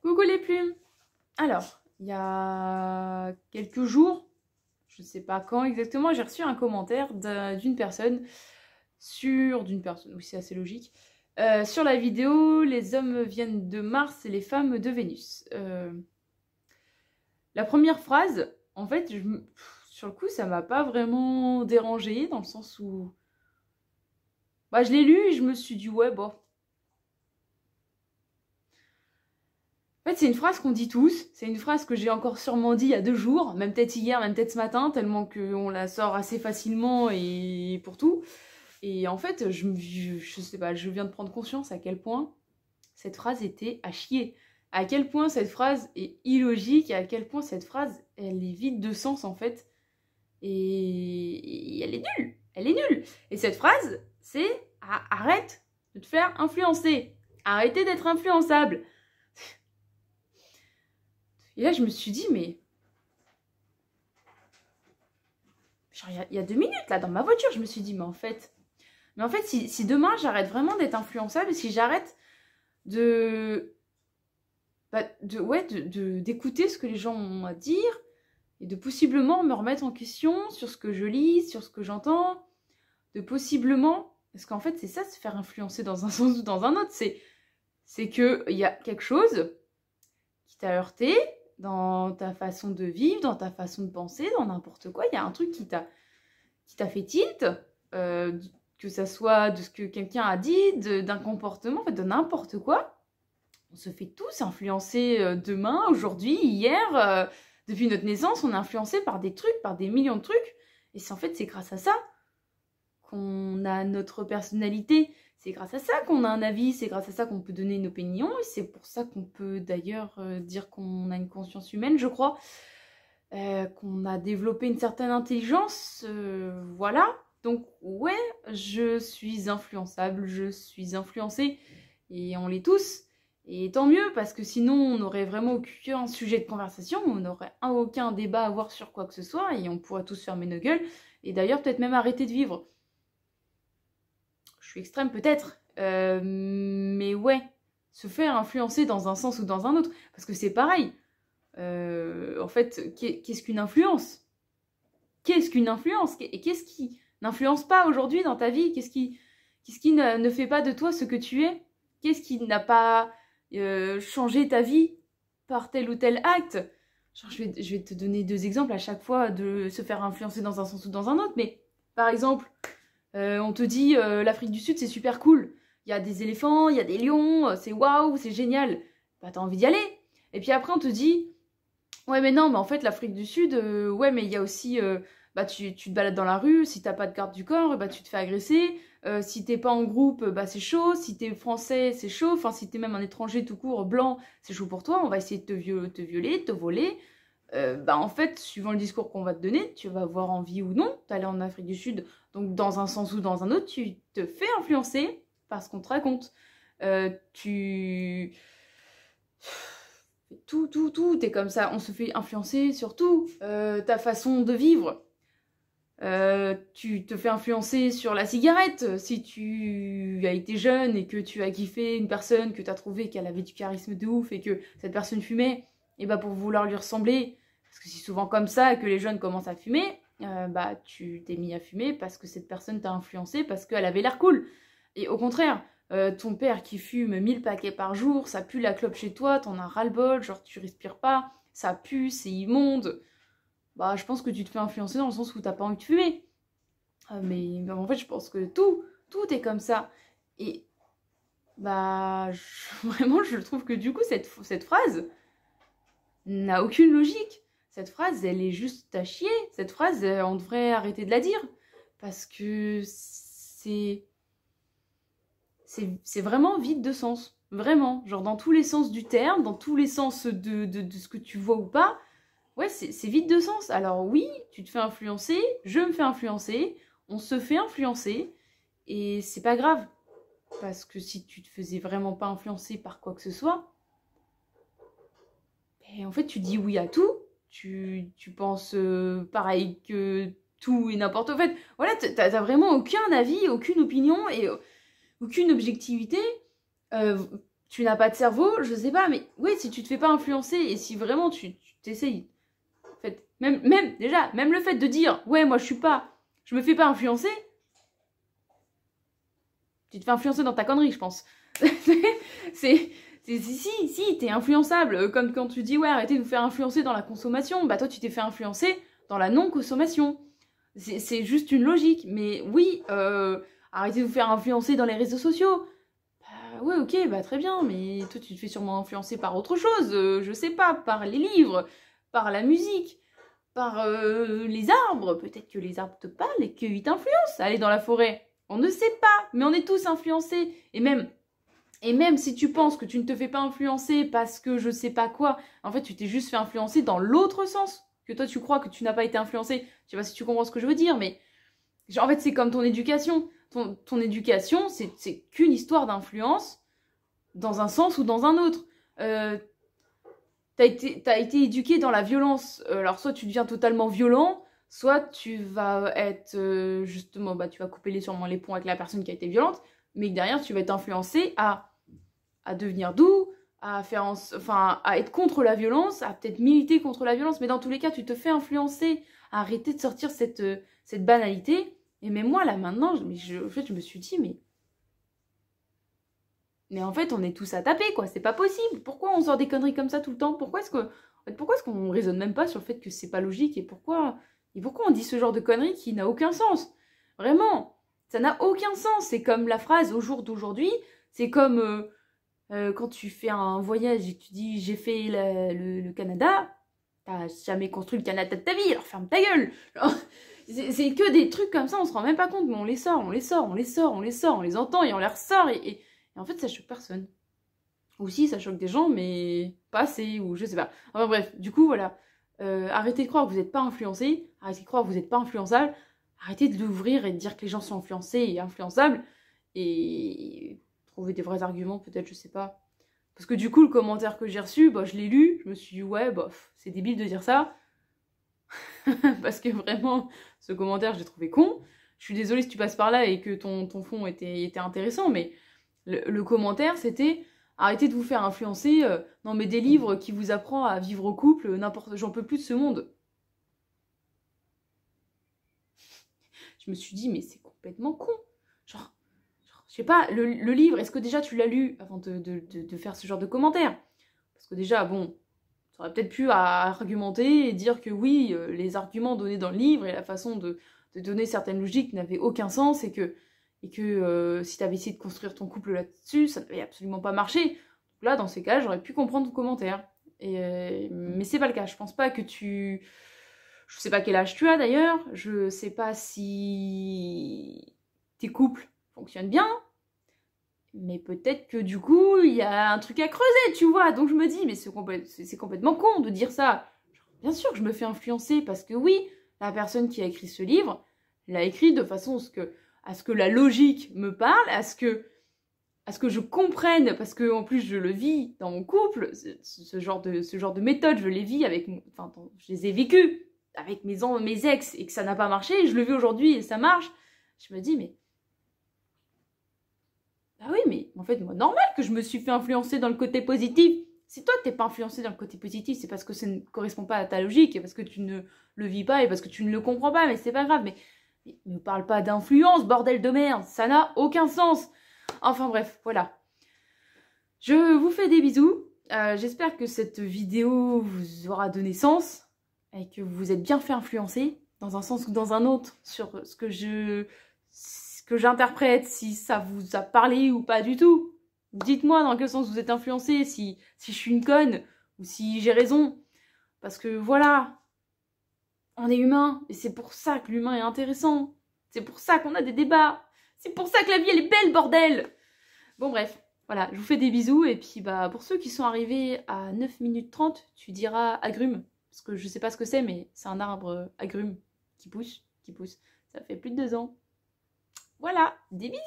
Coucou les plumes. Alors, il y a quelques jours, je ne sais pas quand exactement, j'ai reçu un commentaire d'une personne oui c'est assez logique, sur la vidéo «Les hommes viennent de Mars et les femmes de Vénus». La première phrase, en fait, sur le coup, ça m'a pas vraiment dérangée, dans le sens où... Bah, je l'ai lu et je me suis dit, ouais, bon... En fait, c'est une phrase qu'on dit tous, c'est une phrase que j'ai encore sûrement dit il y a 2 jours, même peut-être hier, même peut-être ce matin, tellement qu'on la sort assez facilement et pour tout. Et en fait, je sais pas, je viens de prendre conscience à quel point cette phrase était à chier. À quel point cette phrase est illogique, et à quel point cette phrase, elle est vide de sens en fait. Et elle est nulle, elle est nulle. Et cette phrase, c'est arrête de te faire influencer. Arrêtez d'être influençable. Et là, je me suis dit, mais... Genre, il y a 2 minutes, là, dans ma voiture, je me suis dit, mais en fait, si demain, j'arrête vraiment d'être influençable, si j'arrête de... d'écouter ce que les gens ont à dire, et de possiblement me remettre en question sur ce que je lis, sur ce que j'entends, de possiblement... Parce qu'en fait, c'est ça, se faire influencer dans un sens ou dans un autre, c'est qu'il y a quelque chose qui t'a heurté, dans ta façon de vivre, dans ta façon de penser, dans n'importe quoi. Il y a un truc qui t'a fait tilt, que ça soit de ce que quelqu'un a dit, d'un comportement, en fait, de n'importe quoi. On se fait tous influencer demain, aujourd'hui, hier, depuis notre naissance, on est influencé par des trucs, par des millions de trucs. Et c'est en fait, c'est grâce à ça qu'on a notre personnalité. C'est grâce à ça qu'on a un avis, c'est grâce à ça qu'on peut donner une opinion, et c'est pour ça qu'on peut d'ailleurs dire qu'on a une conscience humaine, je crois, qu'on a développé une certaine intelligence, voilà. Donc ouais, je suis influençable, je suis influencée, et on l'est tous. Et tant mieux, parce que sinon on n'aurait vraiment aucun sujet de conversation, on n'aurait aucun débat à avoir sur quoi que ce soit, et on pourrait tous fermer nos gueules, et d'ailleurs peut-être même arrêter de vivre. Je suis extrême peut-être, mais ouais, se faire influencer dans un sens ou dans un autre, parce que c'est pareil. En fait, qu'est-ce qu'une influence? Qu'est-ce qu'une influence? Et qu'est-ce qui n'influence pas aujourd'hui dans ta vie? Qu'est-ce qui ne fait pas de toi ce que tu es? Qu'est-ce qui n'a pas changé ta vie par tel ou tel acte? Genre, je vais te donner 2 exemples à chaque fois de se faire influencer dans un sens ou dans un autre, mais par exemple... on te dit l'Afrique du Sud c'est super cool, il y a des éléphants, il y a des lions, c'est waouh, c'est génial, bah t'as envie d'y aller. Et puis après on te dit ouais mais non, mais en fait l'Afrique du Sud, ouais mais il y a aussi, bah tu te balades dans la rue, si t'as pas de garde du corps, bah tu te fais agresser, si t'es pas en groupe, bah c'est chaud, si t'es français c'est chaud, enfin si t'es même un étranger tout court, blanc, c'est chaud pour toi, on va essayer de te violer, de te voler. Bah en fait, suivant le discours qu'on va te donner, tu vas avoir envie ou non d'aller en Afrique du Sud. Donc dans un sens ou dans un autre, tu te fais influencer par ce qu'on te raconte. Tu... Tout est comme ça. On se fait influencer sur tout. Ta façon de vivre. Tu te fais influencer sur la cigarette. Si tu as été jeune et que tu as kiffé une personne, que tu as trouvé qu'elle avait du charisme de ouf et que cette personne fumait, et bah pour vouloir lui ressembler, parce que c'est souvent comme ça que les jeunes commencent à fumer, bah tu t'es mis à fumer parce que cette personne t'a influencé, parce qu'elle avait l'air cool. Et au contraire, ton père qui fume 1000 paquets par jour, ça pue la clope chez toi, t'en as ras-le-bol, genre tu respires pas, ça pue, c'est immonde. Bah je pense que tu te fais influencer dans le sens où t'as pas envie de fumer. Mais en fait je pense que tout est comme ça. Et bah vraiment je trouve que du coup cette phrase n'a aucune logique. Cette phrase, elle est juste à chier. Cette phrase, on devrait arrêter de la dire. Parce que c'est vraiment vide de sens. Vraiment. Genre dans tous les sens du terme, dans tous les sens de ce que tu vois ou pas. Ouais, c'est vide de sens. Alors oui, tu te fais influencer, je me fais influencer, on se fait influencer. Et c'est pas grave. Parce que si tu te faisais vraiment pas influencer par quoi que ce soit, et en fait, tu dis oui à tout, tu penses pareil que tout et n'importe quoi. En fait, voilà, t'as vraiment aucun avis, aucune opinion et aucune objectivité. tu n'as pas de cerveau, je sais pas, mais oui, si tu te fais pas influencer et si vraiment tu t'essayes, en fait, même le fait de dire, ouais, moi je me fais pas influencer, tu te fais influencer dans ta connerie, je pense. Si, t'es influençable, comme quand tu dis, ouais, arrêtez de vous faire influencer dans la consommation, bah toi tu t'es fait influencer dans la non-consommation. C'est juste une logique, mais oui, arrêtez de vous faire influencer dans les réseaux sociaux. Ouais, ok, bah très bien, mais toi tu te fais sûrement influencer par autre chose, je sais pas, par les livres, par la musique, par les arbres. Peut-être que les arbres te parlent et qu'ils t'influencent à aller dans la forêt. On ne sait pas, mais on est tous influencés. Et même si tu penses que tu ne te fais pas influencer parce que je sais pas quoi, en fait tu t'es juste fait influencer dans l'autre sens. Que toi tu crois que tu n'as pas été influencé. Je sais pas si tu comprends ce que je veux dire, mais en fait c'est comme ton éducation. Ton éducation, c'est qu'une histoire d'influence dans un sens ou dans un autre. T'as été éduqué dans la violence. Alors soit tu deviens totalement violent, soit tu vas être justement, bah tu vas couper sûrement les ponts avec la personne qui a été violente, mais que derrière tu vas être influencé à devenir doux, à être contre la violence, à peut-être militer contre la violence, mais dans tous les cas tu te fais influencer à arrêter de sortir cette banalité. Et même moi, là, maintenant, en fait, je me suis dit, mais en fait, on est tous à taper, quoi. C'est pas possible. Pourquoi on sort des conneries comme ça tout le temps? Pourquoi est-ce qu'on raisonne même pas sur le fait que c'est pas logique? Et pourquoi on dit ce genre de conneries qui n'a aucun sens? Vraiment, ça n'a aucun sens. C'est comme la phrase au jour d'aujourd'hui. C'est comme quand tu fais un voyage et tu dis, j'ai fait le Canada. T'as jamais construit le Canada de ta vie, alors ferme ta gueule. C'est que des trucs comme ça, on se rend même pas compte, mais on les entend et on les ressort, et en fait ça choque personne. Ou si, ça choque des gens, mais pas assez, ou je sais pas. Enfin bref, du coup voilà, arrêtez de croire que vous n'êtes pas influencé, arrêtez de croire que vous n'êtes pas influençable, arrêtez de l'ouvrir et de dire que les gens sont influencés et influençables, et trouver des vrais arguments peut-être, je sais pas. Parce que du coup, le commentaire que j'ai reçu, bah, je l'ai lu, je me suis dit, ouais, bof, c'est débile de dire ça. Parce que vraiment, ce commentaire, je l'ai trouvé con. Je suis désolée si tu passes par là et que ton fond était intéressant, mais le commentaire, c'était « Arrêtez de vous faire influencer, non mais des livres qui vous apprennent à vivre au couple, j'en peux plus de ce monde. » Je me suis dit « Mais c'est complètement con. » Genre, je sais pas, le livre, est-ce que déjà tu l'as lu avant de faire ce genre de commentaire? Parce que déjà, bon, tu aurais peut-être pu argumenter et dire que oui, les arguments donnés dans le livre et la façon de donner certaines logiques n'avaient aucun sens et que si tu avais essayé de construire ton couple là-dessus, ça n'avait absolument pas marché. Donc là, dans ces cas, j'aurais pu comprendre ton commentaire. Mais c'est pas le cas. Je pense pas que tu... Je sais pas quel âge tu as d'ailleurs. Je sais pas si tes couples fonctionnent bien. Mais peut-être que du coup, il y a un truc à creuser, tu vois. Donc je me dis, mais c'est complètement con de dire ça. Bien sûr que je me fais influencer parce que oui, la personne qui a écrit ce livre l'a écrit de façon à ce que la logique me parle, à ce que je comprenne, parce que en plus je le vis dans mon couple, ce genre de méthode, je les vis je les ai vécues avec mes ex et que ça n'a pas marché, je le vis aujourd'hui et ça marche. Je me dis, mais ah oui, mais en fait, moi, normal que je me suis fait influencer dans le côté positif. Si toi, t'es pas influencé dans le côté positif, c'est parce que ça ne correspond pas à ta logique, et parce que tu ne le vis pas, et parce que tu ne le comprends pas, mais c'est pas grave. Mais ne parle pas d'influence, bordel de merde, ça n'a aucun sens. Enfin bref, voilà. Je vous fais des bisous. J'espère que cette vidéo vous aura donné sens, et que vous vous êtes bien fait influencer, dans un sens ou dans un autre, sur ce que j'interprète, si ça vous a parlé ou pas du tout. Dites-moi dans quel sens vous êtes influencé, si je suis une conne ou si j'ai raison. Parce que voilà, on est humain et c'est pour ça que l'humain est intéressant. C'est pour ça qu'on a des débats. C'est pour ça que la vie elle est belle, bordel. Bon bref, voilà, je vous fais des bisous et puis bah pour ceux qui sont arrivés à 9 minutes 30, tu diras agrume. Parce que je sais pas ce que c'est, mais c'est un arbre agrume qui pousse. Ça fait plus de 2 ans. Voilà, des bisous!